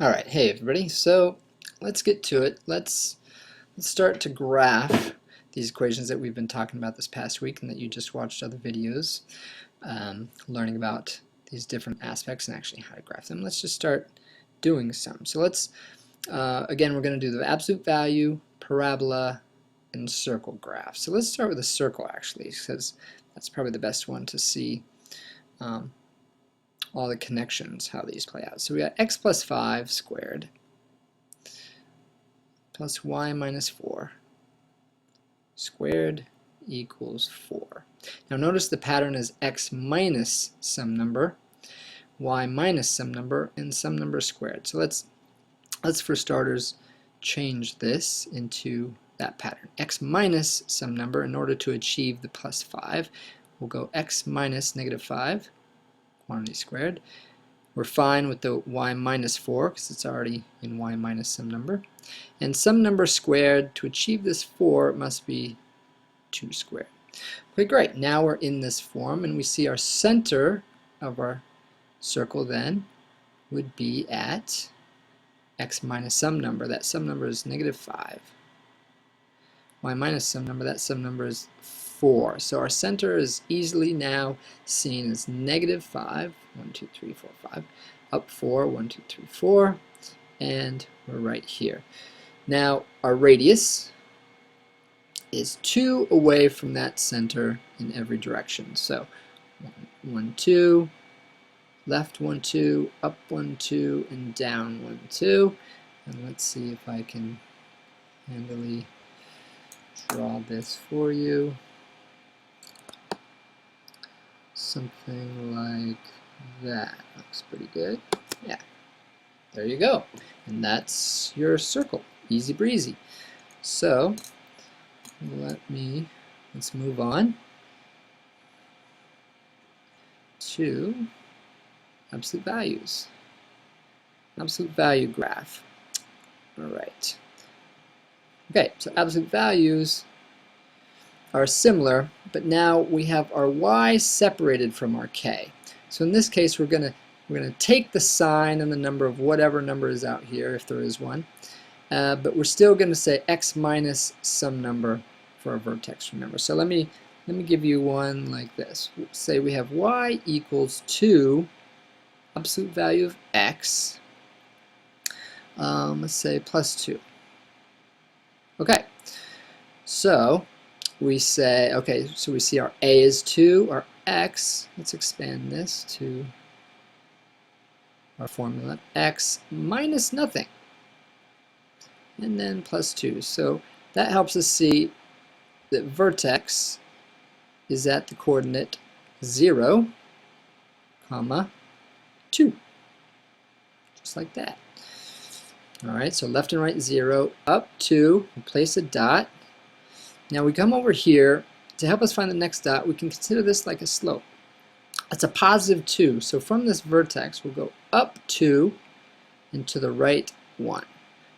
All right, hey everybody. So let's get to it. Let's start to graph these equations that we've been talking about this past week and that you just watched other videos learning about these different aspects and actually how to graph them. Let's just start doing some. So let's again, we're going to do the absolute value, parabola, and circle graph. So let's start with a circle actually, because that's probably the best one to see um, all the connections, how these play out. So we got x plus 5 squared plus y minus 4 squared equals 4. Now notice the pattern is x minus some number, y minus some number, and some number squared. So let's for starters change this into that pattern. X minus some number in order to achieve the plus 5. We'll go x minus negative 5, quantity squared. We're fine with the y minus 4 because it's already in y minus some number. And some number squared, to achieve this 4, must be 2 squared. Okay, great. Now we're in this form, and we see our center of our circle then would be at x minus some number. That some number is negative 5. Y minus some number, that some number is 4. So our center is easily now seen as negative 5, 1, 2, 3, 4, 5, up 4, 1, 2, 3, 4, and we're right here. Now our radius is 2 away from that center in every direction. So 1, 2, left 1, 2, up 1, 2, and down 1, 2. And let's see if I can handily draw this for you. Something like that. Looks pretty good. Yeah. There you go. And that's your circle. Easy breezy. So let's move on to absolute values. Absolute value graph. All right. Okay, so absolute values are similar, but now we have our y separated from our k. So in this case, we're gonna take the sign and the number of whatever number is out here, if there is one, but we're still going to say x minus some number for our vertex, remember. So let me give you one like this. Say we have y equals 2, absolute value of x, let's say plus 2. Okay, so we say, okay, so we see our a is 2, our x, let's expand this to our formula, x minus nothing, and then plus 2. So that helps us see that vertex is at the coordinate 0, comma, 2, just like that. All right, so left and right 0, up 2, we place a dot. Now we come over here. To help us find the next dot, we can consider this like a slope. It's a positive 2, so from this vertex we'll go up 2 and to the right 1.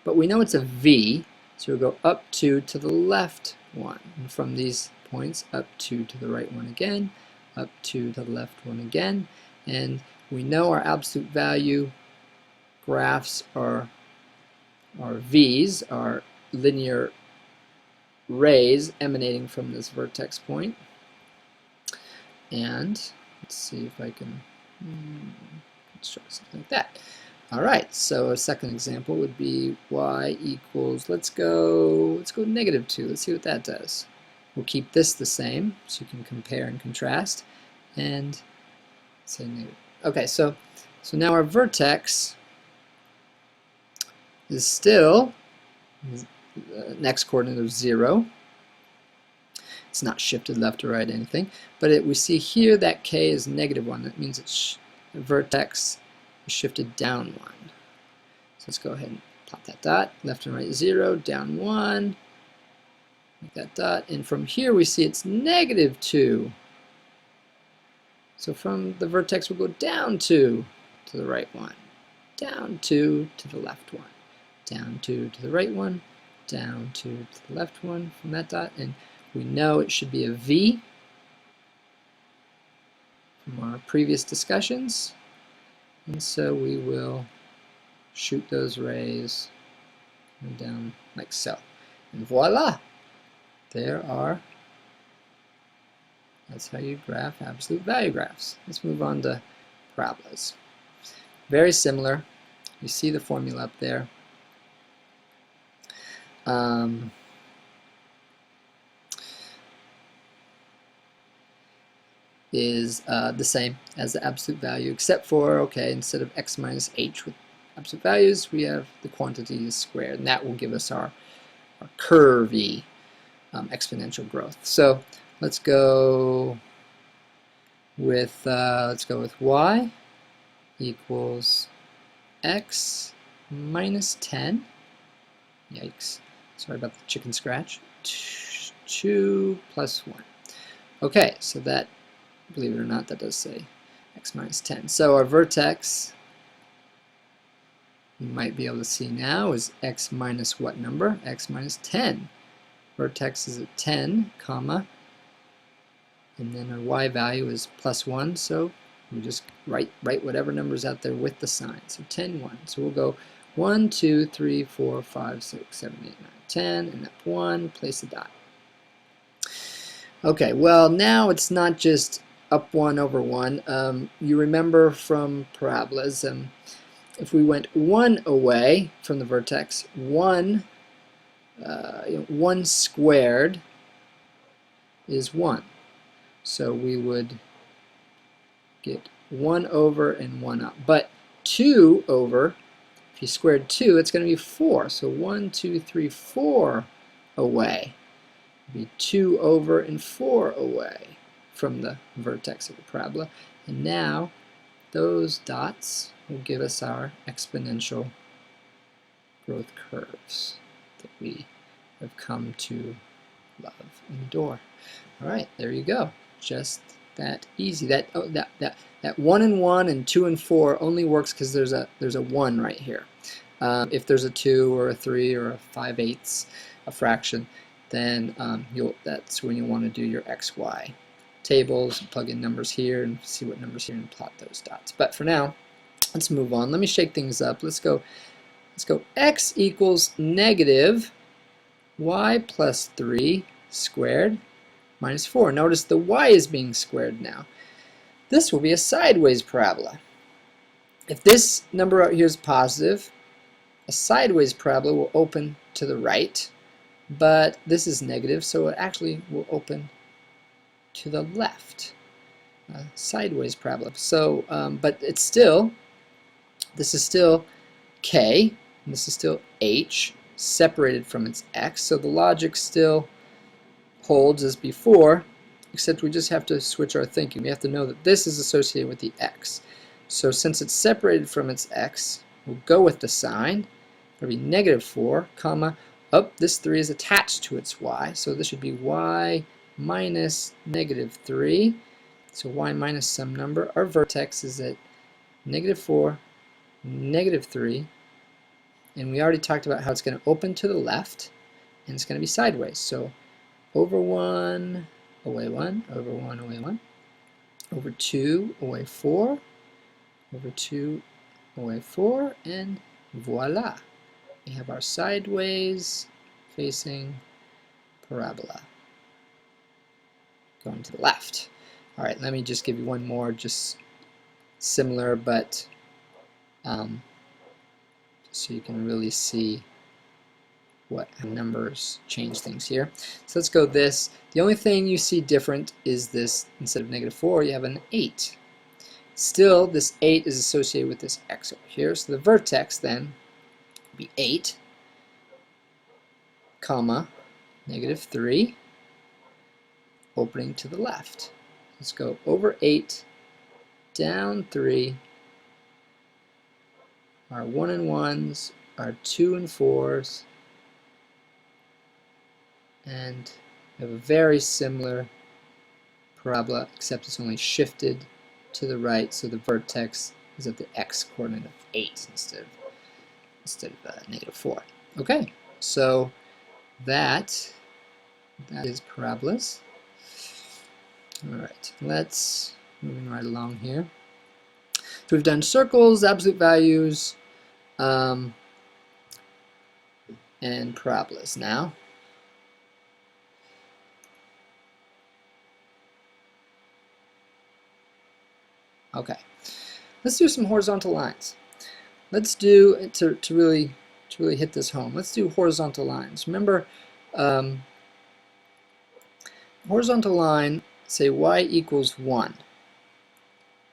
But we know it's a V, so we'll go up 2 to the left 1. And from these points, up 2 to the right 1 again, up 2 to the left 1 again. And we know our absolute value graphs are V's, are linear rays emanating from this vertex point. And let's see if I can construct something like that. All right, so a second example would be y equals, let's go negative 2. Let's see what that does. We'll keep this the same, so you can compare and contrast, and say negative. Okay, so now our vertex is still next coordinate of 0. It's not shifted left or right or anything, but we see here that k is negative 1. That means the vertex is shifted down 1. So let's go ahead and plot that dot. Left and right 0, down 1. Make that dot. And from here we see it's negative 2. So from the vertex we'll go down 2 to the right 1. Down 2 to the left 1. Down 2 to the right 1. Down 2 to the left 1 from that dot. And we know it should be a V from our previous discussions, and so we will shoot those rays down like so. And voila! That's how you graph absolute value graphs. Let's move on to parabolas. Very similar. You see the formula up there. Is the same as the absolute value, except for, okay, instead of x minus h with absolute values, we have the quantity is squared, and that will give us our curvy exponential growth. So let's go with y equals x minus 10. Yikes! Sorry about the chicken scratch. 2 plus 1. Okay, so that, believe it or not, that does say x minus 10. So our vertex, you might be able to see now, is x minus what number? X minus 10. Vertex is at 10, comma, and then our y value is plus 1, so we just write whatever number's out there with the sign. So 10, 1. So we'll go 1, 2, 3, 4, 5, 6, 7, 8, 9, 10, and that 1, place a dot. Okay, well now it's not just up 1 over 1. You remember from parabolas, if we went 1 away from the vertex, 1 squared is 1. So we would get 1 over and 1 up. But 2 over, if you squared 2, it's going to be 4. So 1, 2, 3, 4 away. Be 2 over and 4 away from the vertex of the parabola. And now those dots will give us our exponential growth curves that we have come to love and adore. All right, there you go. Just that easy. That 1 and 1 and 2 and 4 only works because there's a 1 right here. If there's a 2 or a 3 or a 5/8, a fraction, then that's when you want to do your XY tables, plug in numbers here and see what numbers here and plot those dots. But for now, let's move on. Let me shake things up. Let's go x equals negative y plus 3 squared minus 4. Notice the y is being squared now. This will be a sideways parabola. If this number out here is positive, a sideways parabola will open to the right. But this is negative, so it actually will open to the left. Sideways parabola. So, but it's still, this is still k, and this is still h, separated from its x. So the logic still holds as before, except we just have to switch our thinking. We have to know that this is associated with the x. So since it's separated from its x, we'll go with the sign. It'll be negative 4, comma, this 3 is attached to its y, so this should be y minus negative 3. So y minus some number. Our vertex is at negative 4, negative 3, and we already talked about how it's going to open to the left, and it's going to be sideways. So over 1, away 1, over 1, away 1, over 2, away 4, over 2, away 4, and voila. We have our sideways facing parabola going to the left. All right, let me just give you one more, just similar, but so you can really see how numbers change things here. So let's go this. The only thing you see different is this, instead of negative 4, you have an 8. Still, this 8 is associated with this x over here, so the vertex then be 8, comma, negative 3, opening to the left. Let's go over 8, down 3, our 1 and 1s, our 2 and 4s, and we have a very similar parabola, except it's only shifted to the right, so the vertex is at the x coordinate of 8 instead of negative 4. Okay, so that is parabolas. All right, let's moving right along here. So we've done circles, absolute values, and parabolas now. Okay, let's do some horizontal lines. Let's do, to really hit this home, let's do horizontal lines. Remember, horizontal line, say y equals 1.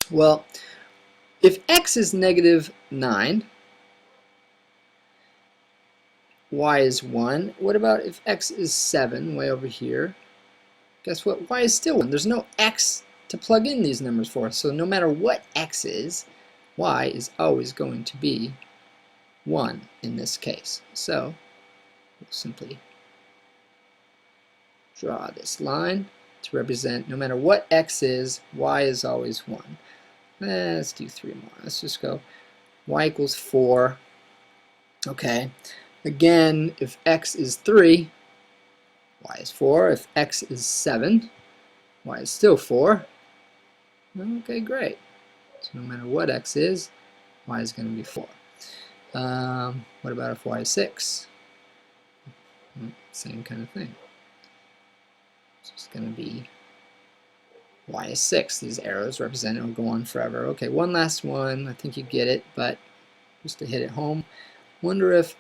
Well, if x is -9, y is 1. What about if x is 7, way over here? Guess what? Y is still 1. There's no x to plug in these numbers for. So no matter what x is, y is always going to be 1 in this case. So we'll simply draw this line to represent no matter what x is, y is always 1. Let's do 3 more. Let's just go y equals 4. Okay. Again, if x is 3, y is 4. If x is 7, y is still 4. Okay, great. So no matter what x is, y is going to be 4. What about if y is 6? Same kind of thing. So it's going to be y is 6. These arrows represent it will go on forever. Okay, one last one. I think you get it, but just to hit it home, wonder if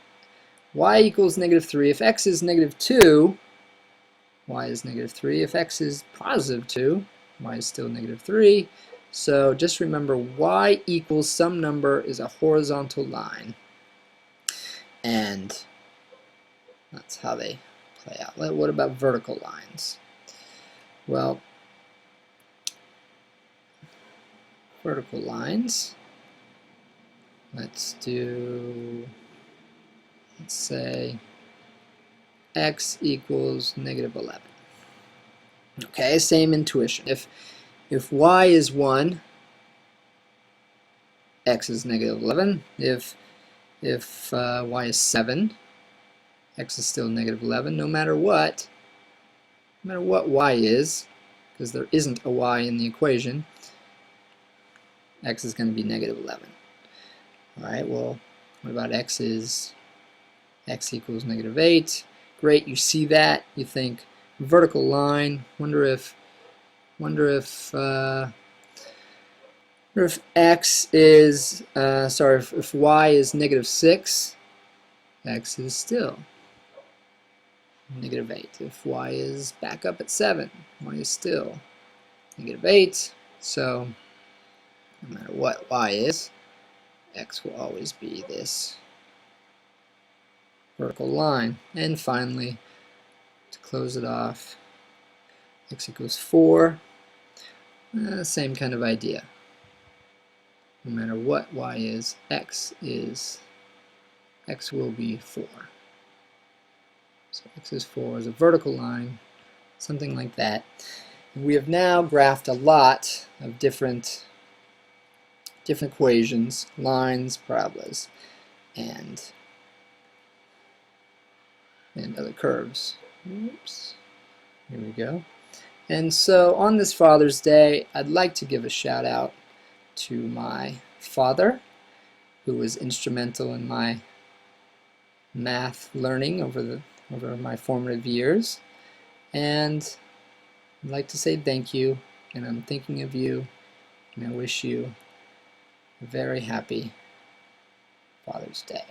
y equals -3. If x is -2, y is -3. If x is +2, y is still -3. So just remember, y equals some number is a horizontal line. And that's how they play out. What about vertical lines? Well, vertical lines, let's say x equals -11. Okay, same intuition. If y is 1, x is -11. If y is 7, x is still -11. No matter what y is, because there isn't a y in the equation, x is going to be -11. Alright, well, what about x equals -8? Great, you see that, you think vertical line, wonder if x is, if y is -6, x is still -8. If y is back up at 7, y is still -8. So no matter what y is, x will always be this vertical line. And finally, to close it off, x equals 4. Same kind of idea. No matter what y is, x will be 4. So x is 4 is a vertical line, something like that. And we have now graphed a lot of different equations, lines, parabolas, and other curves. Oops. Here we go. And so on this Father's Day, I'd like to give a shout out to my father, who was instrumental in my math learning over my formative years. And I'd like to say thank you, and I'm thinking of you, and I wish you a very happy Father's Day.